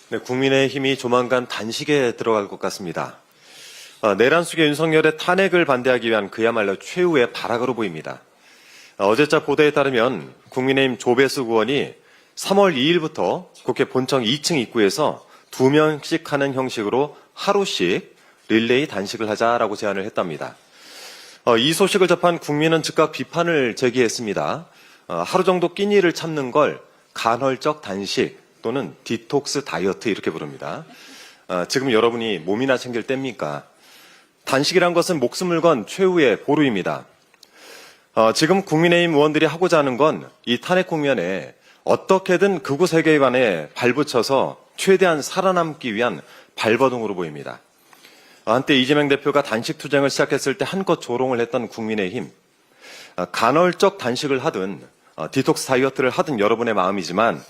네, 국민의힘이 조만간 단식에 들어갈 것 같습니다. 내란 속의 윤석열의 탄핵을 반대하기 위한 그야말로 최후의 발악으로 보입니다. 어제자 보도에 따르면 국민의힘 조배수 의원이 3월 2일부터 국회 본청 2층 입구에서 2명씩 하는 형식으로 하루씩 릴레이 단식을 하자라고 제안을 했답니다. 이 소식을 접한 국민은 즉각 비판을 제기했습니다. 하루 정도 끼니를 참는 걸 간헐적 단식 또는 디톡스 다이어트 이렇게 부릅니다. 지금 여러분이 몸이나 챙길 때입니까? 단식이란 것은 목숨을 건 최후의 보루입니다. 지금 국민의힘 의원들이 하고자 하는 건 이 탄핵 국면에 어떻게든 극우 세계관에 발붙여서 최대한 살아남기 위한 발버둥으로 보입니다. 한때 이재명 대표가 단식 투쟁을 시작했을 때 한껏 조롱을 했던 국민의힘, 간헐적 단식을 하든 디톡스 다이어트를 하든 여러분의 마음이지만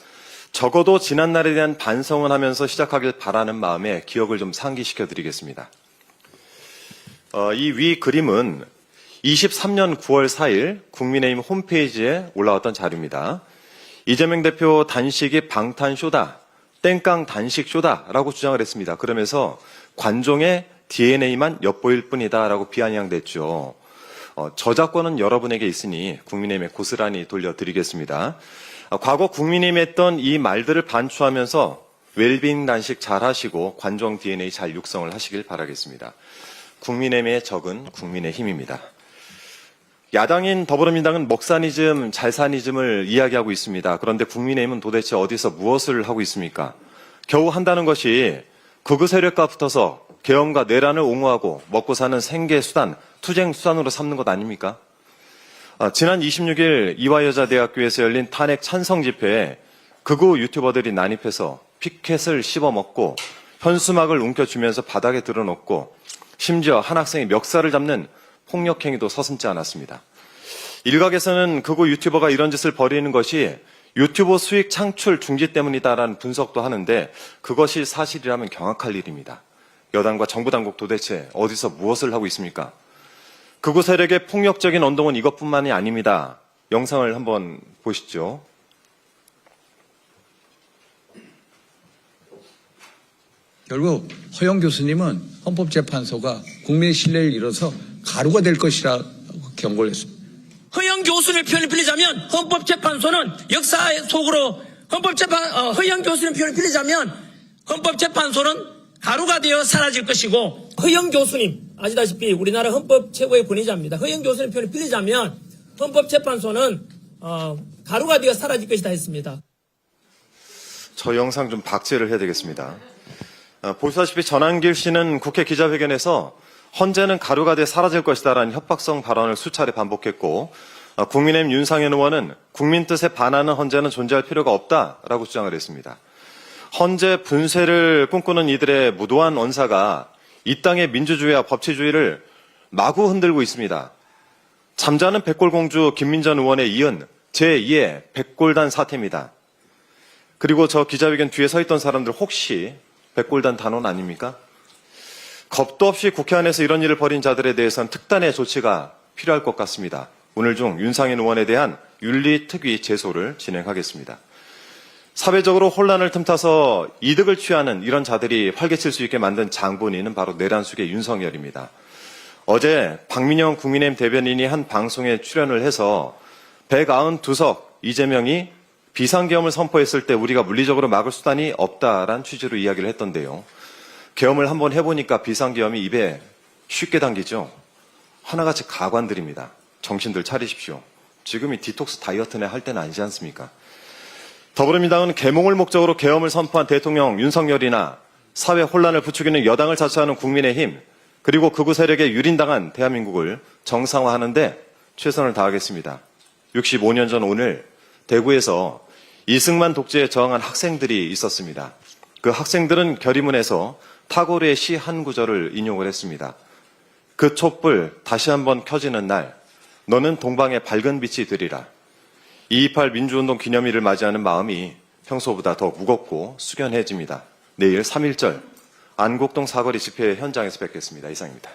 적어도 지난날에 대한 반성을 하면서 시작하길 바라는 마음에 기억을 좀 상기시켜 드리겠습니다. 이 위 그림은 23년 9월 4일 국민의힘 홈페이지에 올라왔던 자료입니다. 이재명 대표 단식이 방탄쇼다, 땡깡 단식쇼다라고 주장을 했습니다. 그러면서 관종의 DNA만 엿보일 뿐이다라고 비아냥댔죠. 저작권은 여러분에게 있으니 국민의힘에 고스란히 돌려드리겠습니다. 과거 국민의힘이 했던 이 말들을 반추하면서 웰빙 단식 잘 하시고 관종 DNA 잘 육성을 하시길 바라겠습니다. 국민의힘의 적은 국민의힘입니다. 야당인 더불어민주당은 먹사니즘, 잘사니즘을 이야기하고 있습니다. 그런데 국민의힘은 도대체 어디서 무엇을 하고 있습니까? 겨우 한다는 것이 극우 세력과 붙어서 계엄과 내란을 옹호하고 먹고 사는 생계수단, 투쟁수단으로 삼는 것 아닙니까? 지난 26일 이화여자대학교에서 열린 탄핵 찬성 집회에 극우 유튜버들이 난입해서 피켓을 씹어먹고 현수막을 움켜쥐면서 바닥에 들어놓고 심지어 한 학생이 멱살을 잡는 폭력행위도 서슴지 않았습니다. 일각에서는 극우 유튜버가 이런 짓을 벌이는 것이 유튜버 수익 창출 중지 때문이다라는 분석도 하는데 그것이 사실이라면 경악할 일입니다. 여당과 정부 당국 도대체 어디서 무엇을 하고 있습니까? 극우 세력의 폭력적인 언동은 이것뿐만이 아닙니다. 영상을 한번 보시죠. 결국 허영 교수님은 헌법재판소가 국민의 신뢰를 잃어서 가루가 될 것이라고 경고를 했습니다. 허영 교수의 표현을 빌리자면 헌법재판소는 역사 속으로 허영 교수의 표현을 빌리자면 헌법재판소는 가루가 되어 사라질 것이고 허영 교수님 아시다시피 우리나라 헌법 최고의 권위자입니다. 허영 교수의 표현을 빌리자면 헌법재판소는 가루가 되어 사라질 것이다 했습니다. 저 영상 좀 박제를 해야 되겠습니다. 보시다시피 전한길 씨는 국회 기자회견에서 헌재는 가루가 돼 사라질 것이다라는 협박성 발언을 수차례 반복했고 국민의힘 윤상현 의원은 국민 뜻에 반하는 헌재는 존재할 필요가 없다라고 주장을 했습니다. 헌재 분쇄를 꿈꾸는 이들의 무도한 언사가 이 땅의 민주주의와 법치주의를 마구 흔들고 있습니다. 잠자는 백골공주 김민전 의원에 이은 제2의 백골단 사태입니다. 그리고 저 기자회견 뒤에 서 있던 사람들 혹시 백골단 단원 아닙니까? 겁도 없이 국회 안에서 이런 일을 벌인 자들에 대해서는 특단의 조치가 필요할 것 같습니다. 오늘 중 윤상현 의원에 대한 윤리특위 제소를 진행하겠습니다. 사회적으로 혼란을 틈타서 이득을 취하는 이런 자들이 활개칠 수 있게 만든 장본인은 바로 내란 속의 윤석열입니다. 어제 박민영 국민의힘 대변인이 한 방송에 출연을 해서 192석 이재명이 비상계엄을 선포했을 때 우리가 물리적으로 막을 수단이 없다라는 취지로 이야기를 했던데요. 계엄을 한번 해보니까 비상계엄이 입에 쉽게 당기죠. 하나같이 가관들입니다. 정신들 차리십시오. 지금이 디톡스 다이어트네 할 때는 아니지 않습니까? 더불어민주당은 계몽을 목적으로 계엄을 선포한 대통령 윤석열이나 사회 혼란을 부추기는 여당을 자처하는 국민의힘 그리고 극우 세력에 유린당한 대한민국을 정상화하는 데 최선을 다하겠습니다. 65년 전 오늘 대구에서 이승만 독재에 저항한 학생들이 있었습니다. 그 학생들은 결의문에서 타고르의 시 한 구절을 인용을 했습니다. 그 촛불 다시 한번 켜지는 날 너는 동방의 밝은 빛이 되리라. 2.28 민주운동 기념일을 맞이하는 마음이 평소보다 더 무겁고 숙연해집니다. 내일 3.1절 안국동 사거리 집회 현장에서 뵙겠습니다. 이상입니다.